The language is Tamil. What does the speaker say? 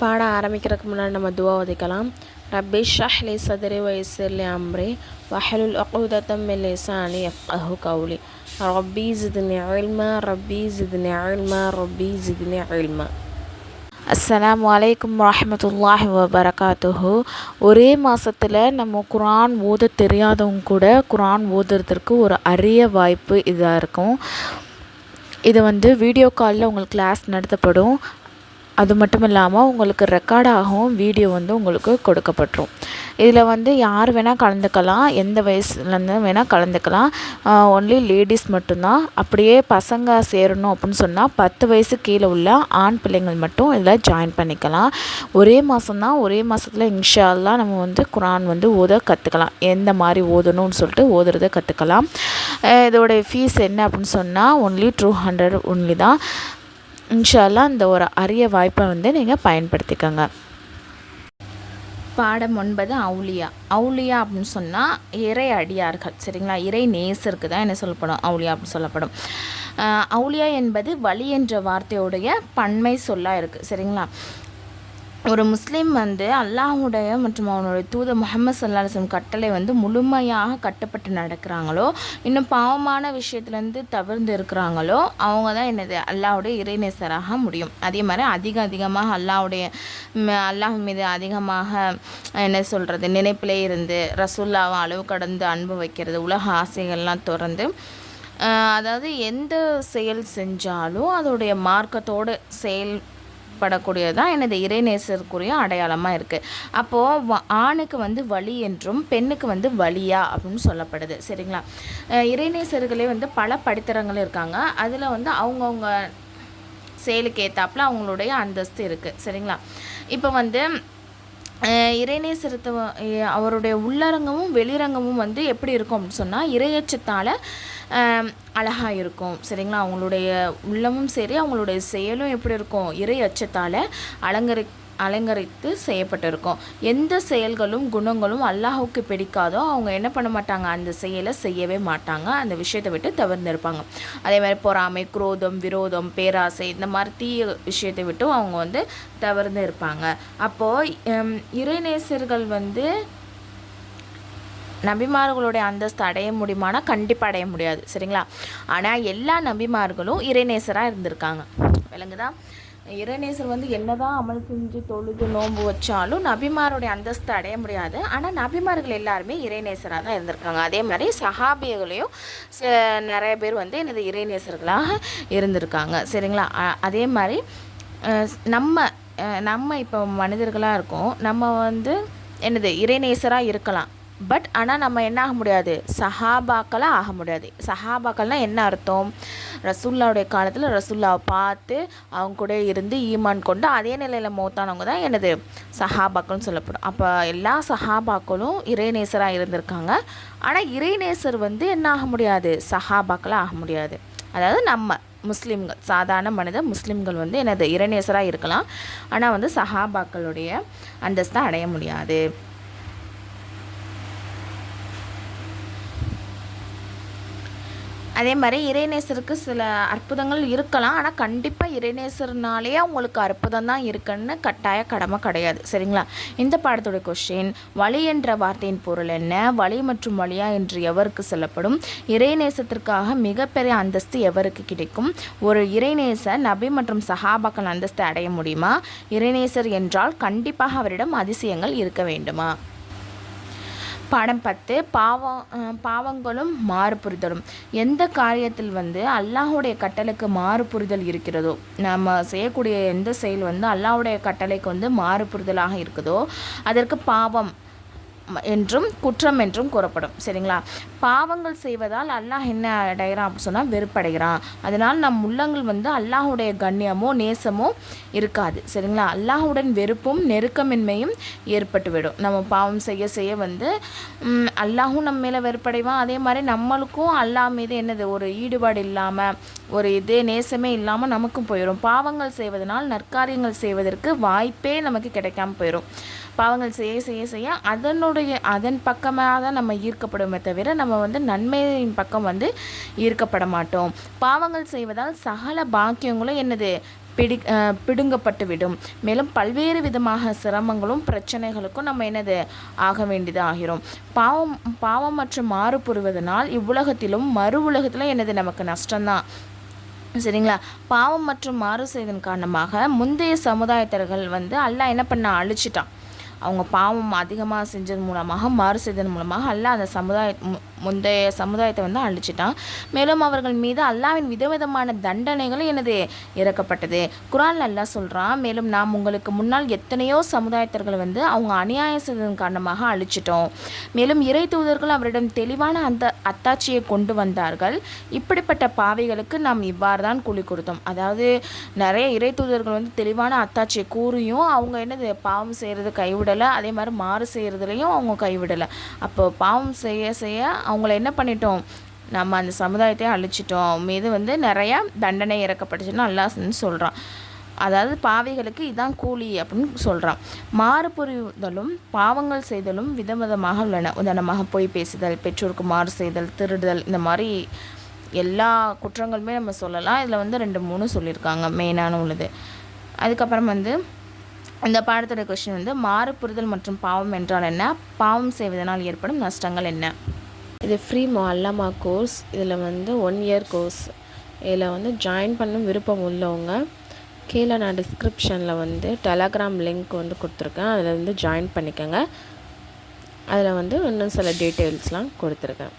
பாடம் ஆரம்பிக்கிறதுக்கு முன்னாடி நம்ம துவா ஓதிக்கலாம். ரப்பி ஷ்ரஹ் லி சத்ரி வயஸ்ஸிர் லி அம்ரி வஹ்லுல் உக்தத்தம் மின் லிசானி யஃப்கஹு கௌலி ரப்பி ஜித்னி இல்மா ரப்பி ஜித்னி இல்மா ரப்பி ஜித்னி இல்மா. அஸ்ஸலாமு அலைக்கும் வரஹ்மத்துல்லாஹி வபரகாத்துஹு. ஒரே மாதத்தில் நம்ம குர்ஆன் ஓத தெரியாதவங்க கூட குர்ஆன் ஓதுறதுக்கு ஒரு அரிய வாய்ப்பு இதாக இருக்கும். இது வீடியோ காலில் உங்களுக்கு கிளாஸ் நடத்தப்படும். அது மட்டும் இல்லாமல் உங்களுக்கு ரெக்கார்டாகவும் வீடியோ உங்களுக்கு கொடுக்கப்பட்டுரும். இதில் யார் வேணால் கலந்துக்கலாம், எந்த வயசுலேருந்து வேணால் கலந்துக்கலாம். ஒன்லி லேடிஸ் மட்டும்தான். அப்படியே பசங்க சேரணும் அப்படின்னு சொன்னால் 10 வயசு கீழே உள்ள ஆண் பிள்ளைங்கள் மட்டும் இதில் ஜாயின் பண்ணிக்கலாம். ஒரே மாதம்தான். ஒரே மாதத்தில் இன்ஷா அல்லாஹ் நம்ம குர்ஆன் ஓத கற்றுக்கலாம். எந்த மாதிரி ஓதணும்னு சொல்லிட்டு ஓதுறதை கற்றுக்கலாம். இதோடைய ஃபீஸ் என்ன அப்படின்னு சொன்னால் ஒன்லி 200 ஒன்லி தான். இன்ஷா அல்லாஹ் இந்த ஒரு அரிய வாய்ப்பை நீங்கள் பயன்படுத்திக்கோங்க. பாடம் 9 அவுலியா. அவுலியா அப்படின்னு சொன்னால் இறை அடியார்கள், சரிங்களா? இறை நேசருக்கு தான் என்ன சொல்லப்படும், அவுலியா அப்படின்னு சொல்லப்படும். அவுலியா என்பது வழி என்ற வார்த்தையுடைய பன்மை சொல்லாக இருக்குது, சரிங்களா? ஒரு முஸ்லீம் அல்லாஹ்வுடைய மற்றும் அவனுடைய தூதர் முஹம்மது ஸல்லல்லாஹு அலைஹி வஸல்லம் கட்டளை கட்டுப்பட்டு நடக்கிறாங்களோ, இன்னும் பாவமான விஷயத்துலேருந்து தவிர்ந்து இருக்கிறாங்களோ, அவங்க தான் என்னது அல்லாஹ்வுடைய இறைநேசராக முடியும். அதே மாதிரி அதிகமாக அல்லாஹ் மீது அதிகமாக என்ன சொல்கிறது, நினைப்பிலே இருந்து ரசூல்லாவை அளவு கடந்து அன்பு வைக்கிறது, உலக ஆசைகள்லாம் திறந்து, அதாவது எந்த செயல் செஞ்சாலும் அதோடைய மார்க்கத்தோடு படக்கூடியதான் எனது இறைநேசருக்குரிய அடையாளமாக இருக்குது. அப்போது ஆணுக்கு வழி என்றும் பெண்ணுக்கு வழியா அப்படின்னு சொல்லப்படுது, சரிங்களா? இறைநேசர்களே பல படித்தரங்கள் இருக்காங்க. அதில் அவங்கவுங்க செயலுக்கு ஏற்றாப்புல அவங்களுடைய அந்தஸ்து இருக்குது, சரிங்களா? இப்போ இறைநேசரத்தை அவருடைய உள்ளரங்கமும் வெளிரங்கமும் எப்படி இருக்கும் அப்படின்னு சொன்னால் இறையச்சத்தால் அழகாக இருக்கும், சரிங்களா? அவங்களுடைய உள்ளமும் சரி, அவங்களுடைய செயலும் எப்படி இருக்கும், இறை அச்சத்தால் அலங்கரித்து செய்யப்பட்டிருக்கும். எந்த செயல்களும் குணங்களும் அல்லாஹுக்கு பிடிக்காதோ அவங்க என்ன பண்ண மாட்டாங்க, அந்த செயலை செய்யவே மாட்டாங்க, அந்த விஷயத்தை விட்டு தவிர்த்து இருப்பாங்க. அதே மாதிரி பொறாமை, குரோதம், விரோதம், பேராசை, இந்த மாதிரி தீய விஷயத்தை விட்டும் அவங்க தவிர்த்து இருப்பாங்க. அப்போது இறைநேசர்கள் நபிமார்களுடைய அந்தஸ்து அடைய முடியுமானா கண்டிப்பாக அடைய முடியாது, சரிங்களா? ஆனால் எல்லா நபிமார்களும் இறைநேசராக இருந்திருக்காங்க, விளங்குதா? இறைநேசர் என்னதான் அமல் செஞ்சு தொழுது நோன்பு வச்சாலும் நபிமாருடைய அந்தஸ்து அடைய முடியாது. ஆனால் நபிமார்கள் எல்லாருமே இறைநேசராக தான் இருந்திருக்காங்க. அதே மாதிரி சஹாபியர்களையும் நிறைய பேர் எனது இறைநேசர்களாக இருந்திருக்காங்க, சரிங்களா? அதே மாதிரி நம்ம இப்போ மனிதர்களாக இருக்கோம். நம்ம என்னது இறைநேசராக இருக்கலாம். பட் ஆனால் நம்ம என்ன ஆக முடியாது, சஹாபாக்களாக ஆக முடியாது. சஹாபாக்கள்னால் என்ன அர்த்தம், ரசூல்லாவுடைய காலத்தில் ரசூல்லாவை பார்த்து அவங்க கூட இருந்து ஈமான் கொண்டு அதே நிலையில் மௌத்தானவங்க தான் எனது சஹாபாக்கள்னு சொல்லப்படும். அப்போ எல்லா சஹாபாக்களும் இறைநேசராக இருந்திருக்காங்க. ஆனால் இறைநேசர் என்ன ஆக முடியாது, சஹாபாக்களாக ஆக முடியாது. அதாவது நம்ம முஸ்லீம்கள், சாதாரண மனித முஸ்லீம்கள் எனது இறைநேசராக இருக்கலாம். ஆனால் சஹாபாக்களுடைய அந்தஸ்தை அடைய முடியாது. அதே மாதிரி இறைநேசருக்கு சில அற்புதங்கள் இருக்கலாம். ஆனால் கண்டிப்பாக இறைநேசர்னாலே அவங்களுக்கு அற்புதம் தான் இருக்குன்னு கட்டாய கடமை கிடையாது, சரிங்களா? இந்த பாடத்துடைய கொஸ்டின், வழி என்ற வார்த்தையின் பொருள் என்ன, வழி மற்றும் வழியா என்று எவருக்கு சொல்லப்படும், இறைநேசத்திற்காக மிகப்பெரிய அந்தஸ்து எவருக்கு கிடைக்கும், ஒரு இறைநேசர் நபி மற்றும் சஹாபாக்கள் அந்தஸ்தை அடைய முடியுமா, இறைநேசர் என்றால் கண்டிப்பாக அவரிடம் அதிசயங்கள் இருக்க வேண்டுமா? பாடம் 10 பாவங்களும் மாறுபுரிதலும். எந்த காரியத்தில் அல்லாஹுடைய கட்டளைக்கு மாறுபுரிதல் இருக்கிறதோ, நம்ம செய்யக்கூடிய எந்த செயல் அல்லாஹுடைய கட்டளைக்கு மாறுபுரிதலாக இருக்குதோ அதற்கு பாவம் என்றும் குற்றம் என்றும் கூறப்படும், சரிங்களா? பாவங்கள் செய்வதால் அல்லாஹ் என்ன அடைகிறான் அப்படின்னு சொன்னால் வெறுப்படைகிறான். அதனால் நம் உள்ளங்கள் அல்லாஹுடைய கண்ணியமோ நேசமோ இருக்காது, சரிங்களா? அல்லாஹுடன் வெறுப்பும் நெருக்கமின்மையும் ஏற்பட்டுவிடும். நம்ம பாவம் செய்ய அல்லாஹும் நம்ம மேலே வெறுப்படைவான். அதே மாதிரி நம்மளுக்கும் அல்லாஹ் மீது என்னது ஒரு ஈடுபாடு இல்லாமல், ஒரு நேசமே இல்லாமல் நமக்கும் போயிடும். பாவங்கள் செய்வதனால் நற்காரியங்கள் செய்வதற்கு வாய்ப்பே நமக்கு கிடைக்காம போயிடும். பாவங்கள் செய்ய அதன் பக்கமாக தான் நம்ம ஈர்க்கப்படுமே தவிர நம்ம நன்மையின் பக்கம் ஈர்க்கப்பட மாட்டோம். பாவங்கள் செய்வதால் சகல பாக்கியங்களும் என்னது பிடுங்கப்பட்டு விடும். மேலும் பல்வேறு விதமாக சிரமங்களும் பிரச்சனைகளுக்கும் நம்ம என்னது ஆக வேண்டியது ஆகிறோம். பாவம் மற்றும் மாறு புரிவதனால் இவ்வுலகத்திலும் மறு உலகத்திலும் என்னது நமக்கு நஷ்டம்தான். சரிங்களா? பாவம் மற்றும் மாறு செய்தன் காரணமாக முந்தைய சமுதாயத்தர்கள் அல்லாஹ் என்ன பண்ண அழிச்சிட்டான். அவங்க பாவம் அதிகமாக செஞ்சது மூலமாக மாறு செய்ததன் மூலமாக அல்லாஹ் அந்த முந்தைய சமுதாயத்தை அழிச்சிட்டான். மேலும் அவர்கள் மீது அல்லாஹ்வின் விதவிதமான தண்டனைகளும் என்னது இறக்கப்பட்டது. குர்ஆன்ல அல்லாஹ் சொல்கிறான், மேலும் நாம் உங்களுக்கு முன்னால் எத்தனையோ சமுதாயத்தர்கள் அவங்க அநியாயம் செய்ததன் காரணமாக அழிச்சிட்டோம். மேலும் இறை தூதர்கள் அவரிடம் தெளிவான அந்த அத்தாட்சியை கொண்டு வந்தார்கள். இப்படிப்பட்ட பாவிகளுக்கு நாம் இவ்வாறு தான் கூலி கொடுத்தோம். அதாவது நிறைய இறை தூதர்கள் தெளிவான அத்தாட்சியை கூறியும் அவங்க என்னது பாவம் செய்கிறது கைவிடலை, அதே மாதிரி மாறு செய்கிறதுலையும் அவங்க கைவிடலை. அப்போ பாவம் செய்ய செய்ய அவங்கள என்ன பண்ணிட்டோம், நம்ம அந்த சமுதாயத்தை அழிச்சிட்டோம். மீது நிறையா தண்டனை இறக்கப்பட்டுச்சுன்னு அல்லாஹ் சொல்கிறான். அதாவது பாவிகளுக்கு இதான் கூலி அப்படின்னு சொல்கிறான். மாறு புரிதலும் பாவங்கள் செய்தலும் விதவிதமாக உள்ளன. உதாரணமாக பொய் பேசுதல், பெற்றோருக்கு மாறு செய்தல், திருடுதல், இந்த மாதிரி எல்லா குற்றங்களுமே நம்ம சொல்லலாம். இதில் 2-3 சொல்லியிருக்காங்க மெயினான உள்ளது. அதுக்கப்புறம் இந்த பாடத்தோட கொஸ்டின் மாறு புரிதல் மற்றும் பாவம் என்றால் என்ன, பாவம் செய்வதனால் ஏற்படும் நஷ்டங்கள் என்ன? இது ஃப்ரீ முஅல்லமா கோர்ஸ். இதில் 1 இயர் கோர்ஸ். இதில் ஜாயின் பண்ண விருப்பம் உள்ளவங்க கீழே நான் டிஸ்கிரிப்ஷனில் டெலகிராம் லிங்க் கொடுத்துருக்கேன். அதில் ஜாயின் பண்ணிக்கோங்க. அதில் இன்னும் சில டீட்டெயில்ஸ்லாம் கொடுத்துருக்கேன்.